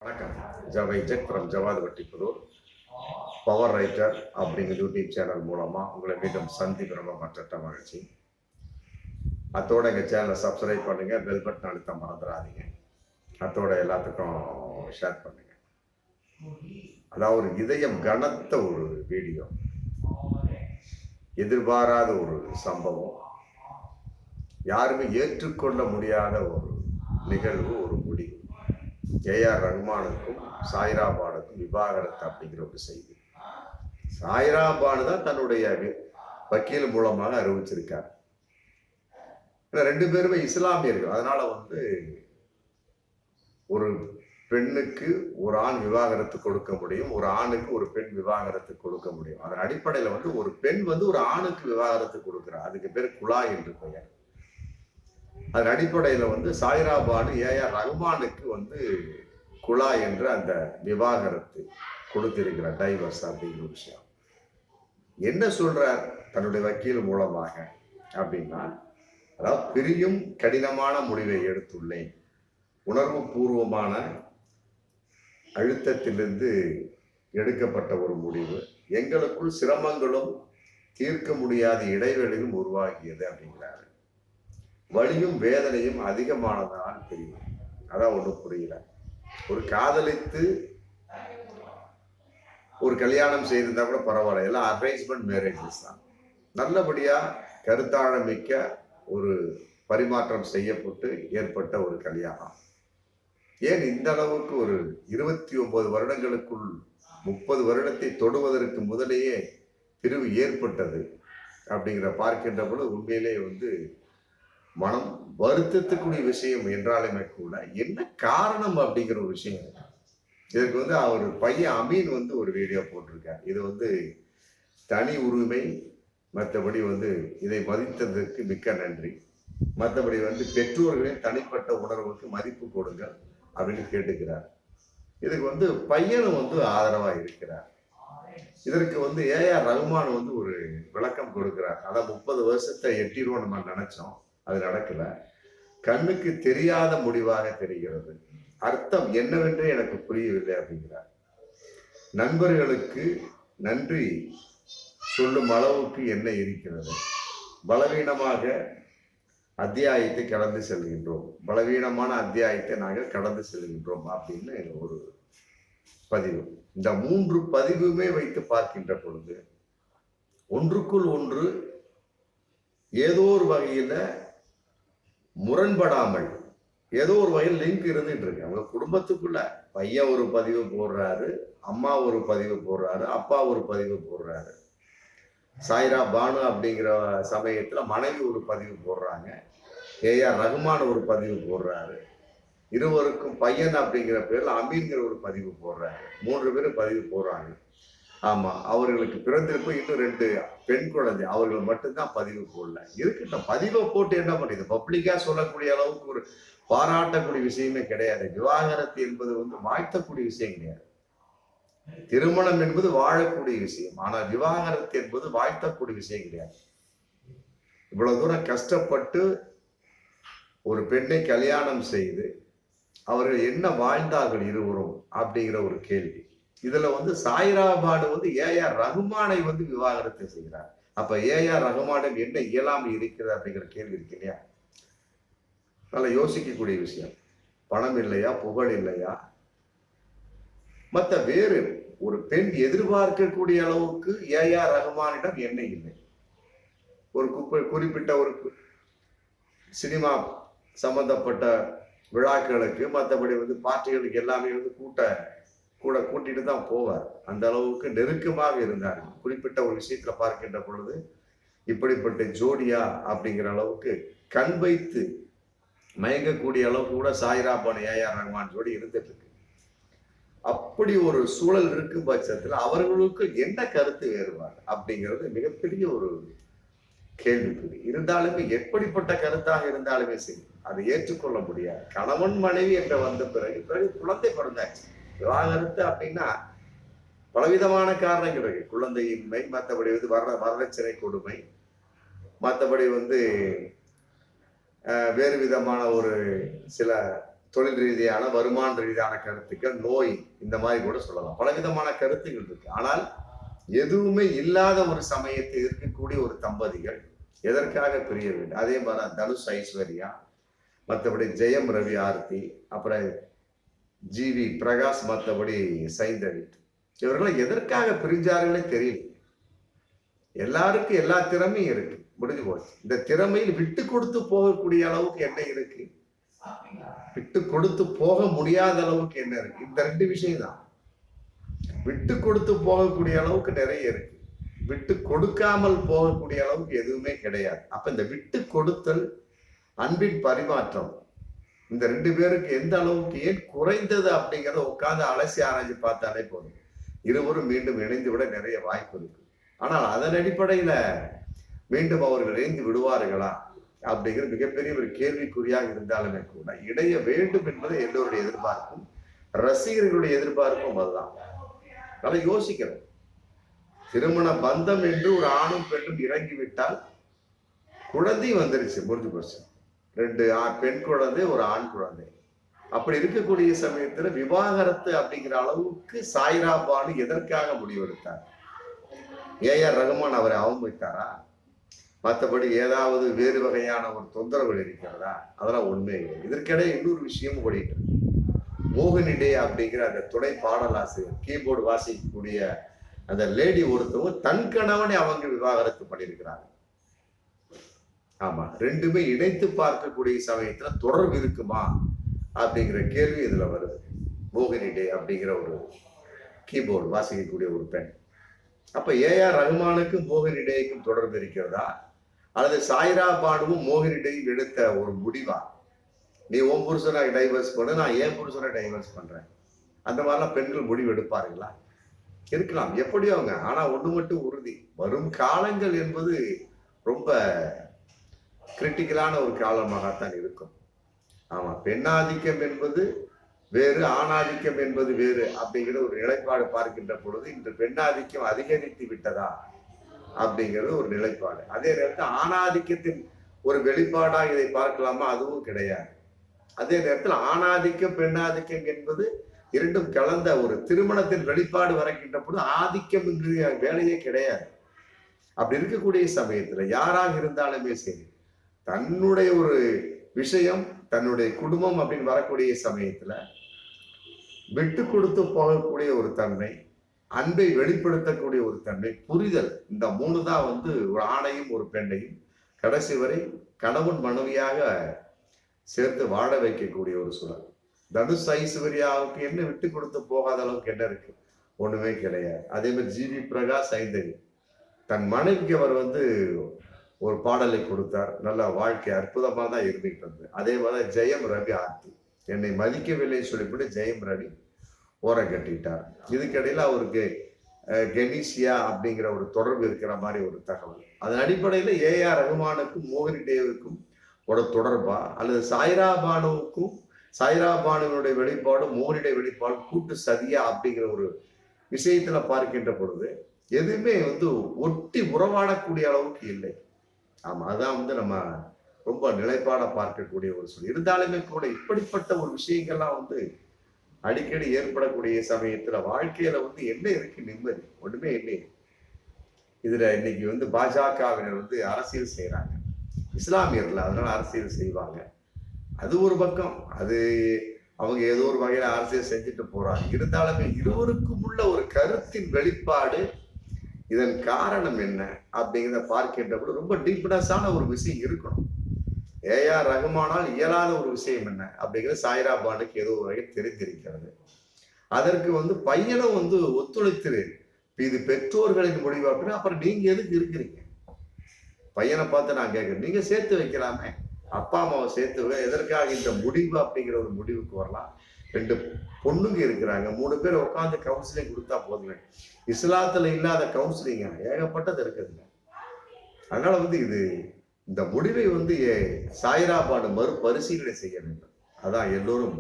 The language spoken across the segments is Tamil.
வணக்கம். ஜவைஜெட் ஃப்ரம் ஜவாத் வட்டிப்புதூர் பவர் ரைட்டர் அப்படிங்கிற யூடியூப் சேனல் மூலமாக உங்களை மீண்டும் சந்திக்கிற மற்ற மகிழ்ச்சி. அத்தோட எங்கள் சேனலை சப்ஸ்கிரைப் பண்ணுங்கள், பெல் பட்டன் அழுத்த மறந்துடாதீங்க. அத்தோட எல்லாத்துக்கும் ஷேர் பண்ணுங்க. அதாவது ஒரு இதயம் கனத்த ஒரு வீடியோ, எதிர்பாராத ஒரு சம்பவம், யாருமே ஏற்றுக்கொள்ள முடியாத ஒரு நிகழ்வு, ஒரு முடிவு. ஏஆர் ரஹ்மானுக்கும் சாய்ரா பானுக்கும் விவாகரத்து அப்படிங்கிற ஒரு செய்தி. சாய்ரா பானு தான் தன்னுடைய வக்கீல் மூலமாக அறிவிச்சிருக்கார். ரெண்டு பேருமே இஸ்லாமியர்கள். அதனால ஒரு பெண்ணுக்கு ஒரு ஆண் விவாகரத்து கொடுக்க முடியும், ஒரு ஆணுக்கு ஒரு பெண் விவாகரத்து கொடுக்க முடியும். அதன் அடிப்படையில ஒரு பெண் ஒரு ஆணுக்கு விவாகரத்து கொடுக்கிறார். அதுக்கு பேர் குலா என்று பெயர். அதன் அடிப்படையில சாய்ரா பானு ஏஆர் ரஹ்மானுக்கு குலா என்று அந்த விவாகரத்து கொடுத்திருக்கிற டைவர்ஸ் அப்படிங்கிற விஷயம். என்ன சொல்றார் தன்னுடைய வக்கீல் மூலமாக அப்படின்னா, அதாவது பிரியும் கடினமான முடிவை எடுத்துள்ளேன். உணர்வு பூர்வமான அழுத்தத்திலிருந்து எடுக்கப்பட்ட ஒரு முடிவு. எங்களுக்குள் சிரமங்களும் தீர்க்க முடியாத இடைவெளியும் உருவாகியது அப்படிங்கிறாரு. வலியும் வேதனையும் அதிகமானதால் தெரியும். அதான் ஒன்றும் புரியல. ஒரு காதலித்து ஒரு கல்யாணம் செய்திருந்தா கூட பரவாயில்ல, எல்லாம் அரேஞ்ச்மெண்ட் மேரேஜஸ் தான். நல்லபடியா கருத்தாழமிக்க ஒரு பரிமாற்றம் செய்யப்பட்டு ஏற்பட்ட ஒரு கல்யாணம். ஏன் இந்த அளவுக்கு ஒரு 29 வருடங்களுக்குள் 30 வருடத்தை தொடுவதற்கு முதலேயே பிரிவு ஏற்பட்டது அப்படிங்கிற பார்க்கின்ற பொழுது உண்மையிலே மனம் வருத்தத்துக்குரிய விஷயம் என்றாலுமே கூட என்ன காரணம் அப்படிங்கிற ஒரு விஷயம். இதுக்கு அவர் பையன் அமீன் ஒரு வீடியோ போட்டிருக்கார். இது தனி உரிமை, மற்றபடி இதை மதித்ததற்கு மிக்க நன்றி, மற்றபடி பெற்றோர்களின் தனிப்பட்ட உணர்வுக்கு மதிப்பு கொடுங்கள் அப்படின்னு கேட்டுக்கிறார். இதுக்கு பையனும் ஆதரவா இருக்கிறார். இதற்கு ஏஆர் ரஹ்மான் ஒரு விளக்கம் கொடுக்கிறார். அதான் 30 வருஷத்தை எட்டிடுவோம் நம்ம நினைச்சோம், அது நடக்கல. கண்ணுக்கு தெரியாத முடிவாக தெரிகிறது. அர்த்தம் என்னவென்று எனக்கு புரியவில்லை அப்படிங்கிறார். நண்பர்களுக்கு நன்றி சொல்லும் அளவுக்கு என்ன இருக்கிறது? பலவீனமாக அத்தியாயத்தை கடந்து செல்கின்றோம், பலவீனமான அத்தியாயத்தை நாங்கள் கடந்து செல்கின்றோம் அப்படின்னு ஒரு பதிவு. இந்த 3 பதிவுமே வைத்து பார்க்கின்ற பொழுது ஒன்றுக்குள் ஒன்று ஏதோ ஒரு வகையில முரண்படாமல் ஏதோ ஒரு வகையில் லிங்க் இருந்துட்டு இருக்கு. அவங்க குடும்பத்துக்குள்ள பையன் ஒரு பதிவு போடுறாரு, அம்மா ஒரு பதிவு போடுறாரு, அப்பா ஒரு பதிவு போடுறாரு. சாய்ரா பானு அப்படிங்கிற சமயத்துல மனைவி ஒரு பதிவு போடுறாங்க, ஏஆர் ரஹ்மான் ஒரு பதிவு போடுறாரு, இருவருக்கும் பையன் அப்படிங்கிற பேர்ல அமீன்கிற ஒரு பதிவு போடுறாங்க. 3 பேரும் பதிவு போடுறாங்க. ஆமா, அவர்களுக்கு பிறந்திருப்ப இன்னும் 2 பெண் குழந்தை, அவர்கள் மட்டும்தான் பதிவு போடல. இருக்கட்டும், பதிவை போட்டு என்ன பண்ணுது? பப்ளிக்கா சொல்லக்கூடிய அளவுக்கு ஒரு பாராட்டக்கூடிய விஷயமே கிடையாது. விவாகரத்து என்பது வாழ்த்தக்கூடிய விஷயம் கிடையாது. திருமணம் என்பது வாழக்கூடிய விஷயம், ஆனால் விவாகரத்து என்பது வாழ்த்தக்கூடிய விஷயம் கிடையாது. இவ்வளவு தூரம் கஷ்டப்பட்டு ஒரு பெண்ணை கல்யாணம் செய்து அவர்கள் என்ன வாழ்ந்தார்கள் இருவரும் அப்படிங்கிற ஒரு கேள்வி. இதுல சாய்ரா பானு ஏஆர் ரஹ்மானை விவாகரத்து செய்கிறார். அப்ப ஏஆர் ரஹ்மானிடம் என்ன இயலாமை இருக்கிறது அப்படிங்கிற கேள்வி இருக்கு இல்லையா? நல்லா யோசிக்கக்கூடிய விஷயம். பணம் இல்லையா, புகழ் இல்லையா, மற்ற வேறு ஒரு பெண் எதிர்பார்க்கக்கூடிய அளவுக்கு ஏஆர் ரஹ்மானிடம் என்ன இல்லை? ஒரு குறிப்பிட்ட ஒரு சினிமா சம்பந்தப்பட்ட விழாக்களுக்கு, மற்றபடி பார்ட்டிகளுக்கு எல்லாமே கூட கூட்டிட்டு தான் போவார். அந்த அளவுக்கு நெருக்கமாக இருந்தார். குறிப்பிட்ட ஒரு விஷயத்துல பார்க்கின்ற பொழுது இப்படிப்பட்ட ஜோடியா அப்படிங்கிற அளவுக்கு கண் வைத்து மயங்கக்கூடிய அளவுக்கு கூட சாய்ரா பானு ஏஆர் ரஹ்மான் ஜோடி இருந்துட்டு இருக்கு. அப்படி ஒரு சூழல் இருக்கும் பட்சத்துல அவர்களுக்கு என்ன கருத்து வேறுபாடு அப்படிங்கிறது மிகப்பெரிய ஒரு கேள்விக்குறி. இருந்தாலுமே எப்படிப்பட்ட கருத்தாக இருந்தாலுமே சரி, அதை ஏற்றுக்கொள்ள முடியாது. கணவன் மனைவி என்ற வந்த பிறகு குழந்தை பிறந்தாச்சு. விவாகரத்து அப்படின்னா பலவிதமான காரணங்கள் இருக்கு. குழந்தையின்மை, மற்றபடி வரதட்சணை கொடுமை, மற்றபடி வேறு விதமான ஒரு சில தொழில் ரீதியான வருமான ரீதியான கருத்துக்கள், நோய், இந்த மாதிரி கூட சொல்லலாம். பலவிதமான கருத்துக்கள் இருக்கு. ஆனால் எதுவுமே இல்லாத ஒரு சமயத்தை இருக்கக்கூடிய ஒரு தம்பதிகள் எதற்காக பிரிய வேண்டும்? அதே மாதிரி தனுஷ் ஐஸ்வர்யா, மற்றபடி ஜெயம் ரவி ஆர்த்தி, அப்புறம் ஜிவி பிரகாஷ், மற்றபடி சைந்தவி, இவர்கள் எதற்காக பிரிஞ்சார்களே தெரியல. எல்லாருக்கும் எல்லா திறமையும் இருக்கு, முடிஞ்சு போச்சு. இந்த திறமையில் விட்டு கொடுத்து போகக்கூடிய அளவுக்கு என்ன இருக்கு, விட்டு கொடுத்து போக முடியாத அளவுக்கு என்ன இருக்கு? இந்த ரெண்டு விஷயம் தான். விட்டு கொடுத்து போகக்கூடிய அளவுக்கு நிறைய இருக்கு, விட்டு கொடுக்காமல் போகக்கூடிய அளவுக்கு எதுவுமே கிடையாது. அப்ப இந்த விட்டு கொடுத்தல், அன்பின் பரிமாற்றம், இந்த ரெண்டு பேருக்கு எந்த அளவுக்கு ஏன் குறைந்தது அப்படிங்கிறத உட்கார்ந்து அலசி ஆராய்ச்சி பார்த்தாலே போதும். இருவரும் மீண்டும் இணைந்து விட நிறைய வாய்ப்பு இருக்கு. ஆனால் அதன் அடிப்படையில மீண்டும் அவர்கள் இணைந்து விடுவார்களா அப்படிங்கிற மிகப்பெரிய ஒரு கேள்விக்குறியாக இருந்தாலுமே கூட இணைய வேண்டும் என்பது எல்லோருடைய எதிர்பார்ப்பும், ரசிகர்களுடைய எதிர்பார்ப்பும் அதுதான். அதை யோசிக்கிறோம். திருமண பந்தம் என்று ஒரு ஆணும் பெண்ணும் இறங்கிவிட்டால் குழந்தை வந்துருச்சு, முடிஞ்சு போச்சு. 2 பெண் குழந்தை, ஒரு ஆண் குழந்தை. அப்படி இருக்கக்கூடிய சமயத்துல விவாகரத்து அப்படிங்கிற அளவுக்கு சாய்ரா பானு எதற்காக முடிவெடுத்தார்? ஏஆர் ரகுமான் அவரை அவமதித்தாரா? மற்றபடி ஏதாவது வேறு வகையான ஒரு தொந்தரவுகள் இருக்கிறதா? அதெல்லாம் உண்மை இல்லை. இதற்கிடையே இன்னொரு விஷயமும் ஓடிட்டு இருக்கு. மோகினி டே அப்படிங்கிற அந்த துணை பாடலாசிரியர், கீபோர்டு வாசிக்கக்கூடிய அந்த லேடி ஒருத்தவங்க தன் கணவனை அவங்க விவாகரத்து பண்ணியிருக்கிறாங்க. ஆமா, ரெண்டுமே இணைத்து பார்க்கக்கூடிய சமயத்துல தொடர்பு இருக்குமா அப்படிங்கிற கேள்வி இதுல வருது. மோகினி டே அப்படிங்கிற ஒரு கீபோர்டு வாசிக்கக்கூடிய ஒரு பெண். அப்ப ஏஆர் ரகுமானுக்கும் மோகினி டேக்கும் தொடர்பு இருக்கிறதா, அல்லது சாய்ரா பானுவும் மோகினி டேயும் எடுத்த ஒரு முடிவா? நீ உன் புருஷனை டைவர்ஸ் பண்ணு, நான் ஏன் புருஷனை டைவர்ஸ் பண்றேன், அந்த மாதிரிலாம் பெண்கள் முடிவு எடுப்பாருங்களா? இருக்கலாம், எப்படி அவங்க. ஆனா ஒண்ணு மட்டும் உறுதி, வரும் காலங்கள் என்பது ரொம்ப கிரிட்டிக்கலான ஒரு காலமாகத்தான் இருக்கும். ஆமா, பெண்ணாதிக்கம் என்பது வேறு, ஆணாதிக்கம் என்பது வேறு அப்படிங்கிற ஒரு நிலைப்பாடு பார்க்கின்ற பொழுது இன்று பெண்ணாதிக்கம் அதிகரித்து விட்டதா அப்படிங்கிறது ஒரு நிலைப்பாடு. அதே நேரத்தில் ஆணாதிக்கத்தின் ஒரு வெளிப்பாடாக இதை பார்க்கலாமா? அதுவும் கிடையாது. அதே நேரத்தில் ஆணாதிக்கம் பெண்ணாதிக்கம் என்பது இரண்டும் கலந்த ஒரு திருமணத்தின் வெளிப்பாடு வரைக்கின்ற பொழுது ஆதிக்கம் வேலையே கிடையாது. அப்படி இருக்கக்கூடிய சமயத்துல யாராக இருந்தாலுமே சரி, தன்னுடைய ஒரு விஷயம், தன்னுடைய குடும்பம் அப்படின்னு வரக்கூடிய சமயத்துல விட்டு கொடுத்து போகக்கூடிய ஒரு தன்மை, அன்பை வெளிப்படுத்தக்கூடிய ஒரு தன்மை, புரிதல், இந்த 3 தான் ஒரு ஆணையும் ஒரு பெண்ணையும் கடைசி வரை கணவன் மனைவியாக சேர்த்து வாழ வைக்கக்கூடிய ஒரு சூழல். தனுஷ் ஐஸ்வர்யாவுக்கு என்ன விட்டு கொடுத்து போகாத அளவுக்கு என்ன இருக்கு? ஒண்ணுமே கிடையாது. அதே மாதிரி ஜிவி பிரகாஷ், சைந்தவி, தன் மனைவிக்கு அவர் ஒரு பாடலை கொடுத்தார். நல்ல வாழ்க்கை அற்புதமா தான் இருந்துகிட்டு இருந்தது. அதே மாதிரி ஜெயம் ரவி ஆர்த்தி, என்னை மதிக்கவில்லைன்னு சொல்லிவிட்டு ஜெயம் ரவி ஓரம் கட்டிட்டார். இதுக்கிடையில அவருக்கு கெனிசியா அப்படிங்கிற ஒரு தொடர்பு இருக்கிற மாதிரி ஒரு தகவல். அதன் அடிப்படையில ஏஆர் ரகுமானுக்கும் மோகினி டேவுக்கும் ஒரு தொடர்பா, அல்லது சாய்ரா பானுவுக்கும் சாய்ரா பானுவினுடைய வெளிப்பாடு மோகினி டே வெளிப்பாடு கூட்டு சதியா அப்படிங்கிற ஒரு விஷயத்துல பார்க்கின்ற பொழுது எதுவுமே ஒட்டி உறவாடக்கூடிய அளவுக்கு இல்லை. ஆமா, அதான் நம்ம ரொம்ப நிலைப்பாட பார்க்கக்கூடிய ஒரு சூழல். இருந்தாலுமே கூட இப்படிப்பட்ட ஒரு விஷயங்கள்லாம் அடிக்கடி ஏற்படக்கூடிய சமயத்துல வாழ்க்கையில என்ன இருக்கு? நிம்மதி ஒண்ணுமே இல்லை. இதுல இன்னைக்கு பாஜகவினர் அரசியல் செய்யறாங்க, இஸ்லாமியர்கள், அதனால அரசியல் செய்வாங்க. அது ஒரு பக்கம், அது அவங்க ஏதோ ஒரு வகையில அரசியல் செஞ்சுட்டு போறாங்க. இருந்தாலுமே இருவருக்கும் உள்ள ஒரு கருத்தின் வெளிப்பாடு, இதன் காரணம் என்ன அப்படிங்கிறத பார்க்கின்ற ரொம்ப டீப்னஸான ஒரு விஷயம் இருக்கணும். ஏஆர் ரகுமானால் இயலாத ஒரு விஷயம் என்ன அப்படிங்கிறது சாய்ரா பானுக்கு ஏதோ ஒரு வகையில் தெரிந்திருக்கிறது. அதற்கு பையனும் ஒத்துழைத்து, இது பெற்றோர்களின் முடிவு அப்படின்னா அப்புறம் நீங்க எதுக்கு இருக்கிறீங்க? பையனை பார்த்து நான் கேட்கிறேன், நீங்க சேர்த்து வைக்கலாமே, அப்பா அம்மாவை சேர்த்து எதற்காக இந்த முடிவு அப்படிங்கிற ஒரு முடிவுக்கு வரலாம். 2 பொண்ணுங்க இருக்கிறாங்க, 3 பேர் உட்காந்து கவுன்சிலிங் கொடுத்தா போதுமே. இஸ்லாத்துல இல்லாத கவுன்சிலிங் ஏகப்பட்டது இருக்குதுங்க. அதனால இது இந்த முடிவை சாய்ரா பானு மறுபரிசீலனை செய்ய வேண்டும். அதான் எல்லோரும்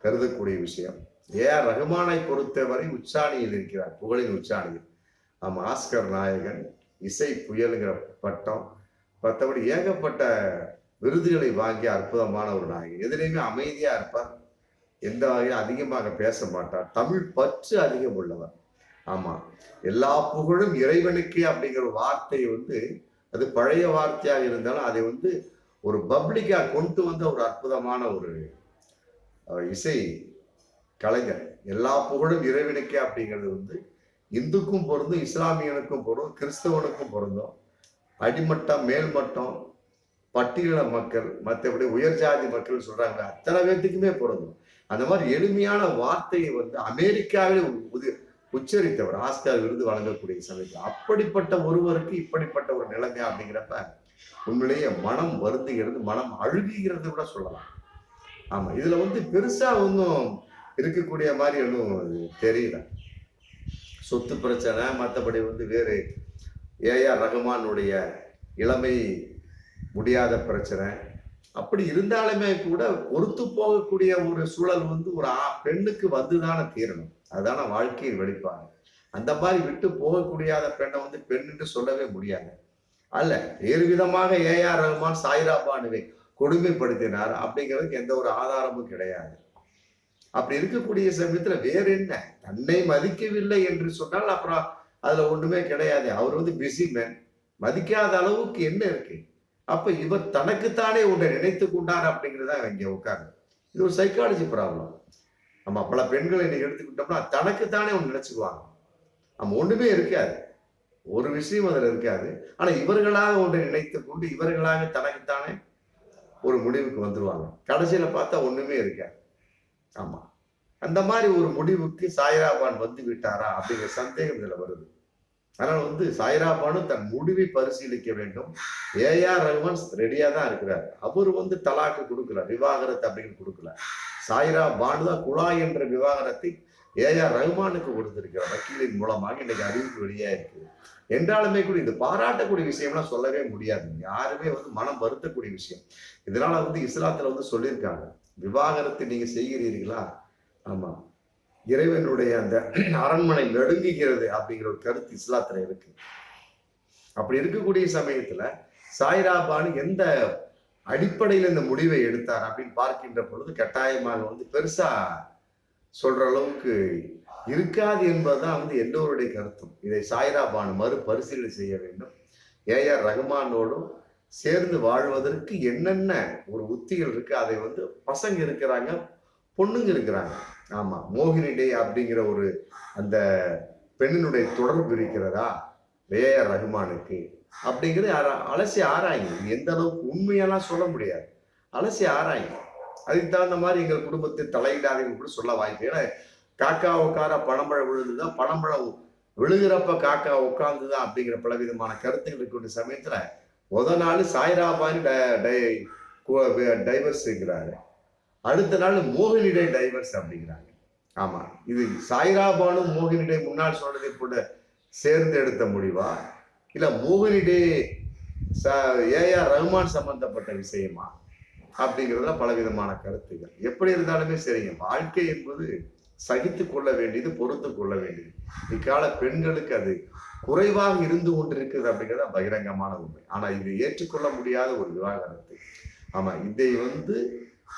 கருதக்கூடிய விஷயம். ஏஆர் ரகுமானை பொறுத்தவரை உச்சாணியில் இருக்கிறார், புகழின் உச்சாணியில். ஆமா, ஆஸ்கர் நாயகன், இசை புயலுங்கிற பட்டம், மற்றபடி ஏகப்பட்ட விருதுகளை வாங்கிய அற்புதமான ஒரு நாயகன். எதிலையுமே அமைதியா இருப்பார், எந்த வகையில் அதிகமாக பேச மாட்டார். தமிழ் பற்று அதிகம் உள்ளவர். ஆமா, எல்லா புகழும் இறைவனுக்கே அப்படிங்கிற வார்த்தை அது பழைய வார்த்தையாக இருந்தாலும் அதை ஒரு பப்ளிக்கா கொண்டு வந்த ஒரு அற்புதமான ஒரு இசை கலைஞர். எல்லா புகழும் இறைவனுக்கே அப்படிங்கிறது இந்துக்கும் பொருந்தும், இஸ்லாமியனுக்கும் பொருந்தும், கிறிஸ்தவனுக்கும் பொருந்தும், அடிமட்டம் மேல்மட்டம் பட்டியல மக்கள் மற்றபடி உயர் ஜாதி மக்கள் சொல்றாங்க அத்தனை பேர்த்துக்குமே பொருந்தும். அந்த மாதிரி எளிமையான வார்த்தையை அமெரிக்காவிலே உச்சரித்தவர், ஆஸ்கார் விருது வழங்கக்கூடிய சமயத்தில். அப்படிப்பட்ட ஒருவருக்கு இப்படிப்பட்ட ஒரு நிலைமை அப்படிங்கிறப்ப உண்மையிலேயே மனம் வருந்துகிறது, மனம் அழுகுகிறது கூட சொல்லலாம். ஆமா, இதுல பெருசா ஒன்றும் இருக்கக்கூடிய மாதிரி ஒன்றும் தெரியல. சொத்து பிரச்சனை மற்றபடி வேறு ஏஆர் ரகுமானுடைய இளமை முடியாத பிரச்சனை அப்படி இருந்தாலுமே கூட பொறுத்து போகக்கூடிய ஒரு சூழல் ஒரு பெண்ணுக்கு வந்துதானே தீரணும். அதுதான வாழ்க்கையின் வெளிப்பாடு. அந்த மாதிரி விட்டு போகக்கூடியாத பெண்ணை பெண் என்று சொல்லவே முடியாது. அல்ல, வேறு விதமாக ஏஆர் ரகுமான் சாய்ரா பானுவை கொடுமைப்படுத்தினார் அப்படிங்கிறதுக்கு எந்த ஒரு ஆதாரமும் கிடையாது. அப்படி இருக்கக்கூடிய சமயத்துல வேற என்ன, தன்னை மதிக்கவில்லை என்று சொன்னால் அப்புறம் அதுல ஒண்ணுமே கிடையாது. அவர் பிஸி மேன், மதிக்காத அளவுக்கு என்ன இருக்கு? அப்ப இவர் தனக்குத்தானே ஒன்றை நினைத்து கொண்டார் அப்படிங்கிறதா இங்க உட்கார்ந்து. இது ஒரு சைக்காலஜி ப்ராப்ளம். நம்ம பல பெண்களை இன்னைக்கு எடுத்துக்கிட்டோம்னா தனக்குத்தானே ஒன்று நினைச்சுக்குவாங்க. நம்ம ஒண்ணுமே இருக்காது, ஒரு விஷயம் அதுல இருக்காது. ஆனா இவர்களாக ஒன்றை நினைத்து கொண்டு இவர்களாக தனக்குத்தானே ஒரு முடிவுக்கு வந்துருவாங்க. கடைசியில பார்த்தா ஒண்ணுமே இருக்காது. ஆமா, அந்த மாதிரி ஒரு முடிவுக்கு சாய்ரா பானு வந்து விட்டாரா அப்படிங்கிற சந்தேகம் இதுல வருது. அதனால சாய்ரா பானு தன் முடிவை பரிசீலிக்க வேண்டும். ஏஆர் ரகுமான் ரெடியா தான் இருக்கிறார். அவர் தலாக்கு கொடுக்கல, விவாகரத்து அப்படின்னு கொடுக்கல. சாய்ரா பானு தான் குழாய் என்ற விவாகரத்தை ஏஆர் ரகுமானுக்கு கொடுத்திருக்கிறார். வக்கீலின் மூலமாக இன்னைக்கு அறிவிப்பு வெளியா இருக்குது. என்றாலுமே கூட இது பாராட்டக்கூடிய விஷயம்லாம் சொல்லவே முடியாது. யாருமே மனம் வருத்தக்கூடிய விஷயம். இதனால இஸ்லாத்துல சொல்லியிருக்காங்க, விவாகரத்து நீங்க செய்கிறீர்களா, ஆமா, இறைவனுடைய அந்த அரண்மனை நடுங்குகிறது அப்படிங்கிற ஒரு கருத்து இஸ்லாத்துல இருக்கு. அப்படி இருக்கக்கூடிய சமயத்துல சாய்ரா பானு எந்த அடிப்படையில் இந்த முடிவை எடுத்தார் அப்படின்னு பார்க்கின்ற பொழுது கட்டாயமாக பெருசா சொல்ற அளவுக்கு இருக்காது என்பதுதான் எல்லோருடைய கருத்தும். இதை சாய்ரா பானு மறுபரிசீலனை செய்ய வேண்டும். ஏஆர் ரகுமானோடும் சேர்ந்து வாழ்வதற்கு என்னென்ன ஒரு உத்திகள் இருக்கு, அதை பசங்க இருக்கிறாங்க, பொண்ணுங்க இருக்கிறாங்க. ஆமா, மோகினி டே அப்படிங்கிற ஒரு அந்த பெண்ணினுடைய தொடர்பு இருக்கிறதா ஏஆர் ரகுமானுக்கு அப்படிங்கிறது அலசி ஆராய்ங்க. எந்த அளவுக்கு உண்மையெல்லாம் சொல்ல முடியாது, அலசி ஆராய்ங்க. அதுக்கு தகுந்த மாதிரி எங்கள் குடும்பத்தை தலையிடாதீங்க கூட சொல்ல வாய்ப்பு. ஏன்னா காக்கா உட்கார பழம்பழம் விழுந்துதான், பழம்பழம் விழுகிறப்ப காக்கா உட்கார்ந்துதான் அப்படிங்கிற பலவிதமான கருத்துக்கள் இருக்கிற சமயத்துல நாள் சாய்ரா பானு டைவர்ஸ் இருக்கிறாரு, அடுத்த நாள் மோகினி டே டைவர்ஸ் அப்படிங்கிறாங்க. ஆமா, இது சாய்ரா பானு மோகினி டே முன்னாள் சொன்னதை கூட சேர்ந்து எடுத்த முடிவா, இல்ல மோகினி டே ஏஆர் ரகுமான் சம்பந்தப்பட்ட விஷயமா அப்படிங்கிறதுல பலவிதமான கருத்துகள். எப்படி இருந்தாலுமே சரிங்க, வாழ்க்கை என்பது சகித்து கொள்ள வேண்டியது, பொறுத்து கொள்ள வேண்டியது. இக்கால பெண்களுக்கு அது குறைவாக இருந்து கொண்டிருக்குது அப்படிங்கிறத பகிரங்கமான உண்மை. ஆனா இது ஏற்றுக்கொள்ள முடியாத ஒரு விவாகரத்து. ஆமா, இதை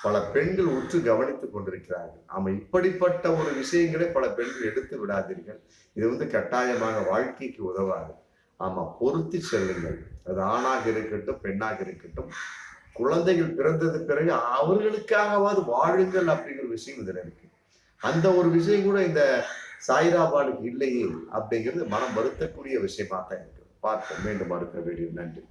பல பெண்கள் உற்று கவனித்துக் கொண்டிருக்கிறார்கள். ஆமா, இப்படிப்பட்ட ஒரு விஷயங்களை பல பெண்கள் எடுத்து விடாதீர்கள். இது கட்டாயமாக வாழ்க்கைக்கு உதவாது. ஆமா, பொறுத்து செல்லுங்கள். அது ஆணாக இருக்கட்டும், பெண்ணாக இருக்கட்டும். குழந்தைகள் பிறந்தது பிறகு அவர்களுக்காகவாது வாழுங்கள் அப்படிங்கிற விஷயம் இதுல இருக்கு. அந்த ஒரு விஷயம் கூட இந்த சாய்ரா பானுக்கு இல்லையே அப்படிங்கிறது மனம் வருத்தக்கூடிய விஷயமா தான் இருக்கு. பார்ப்போம் மீண்டும் அடுத்த வீடியோ. நன்றி.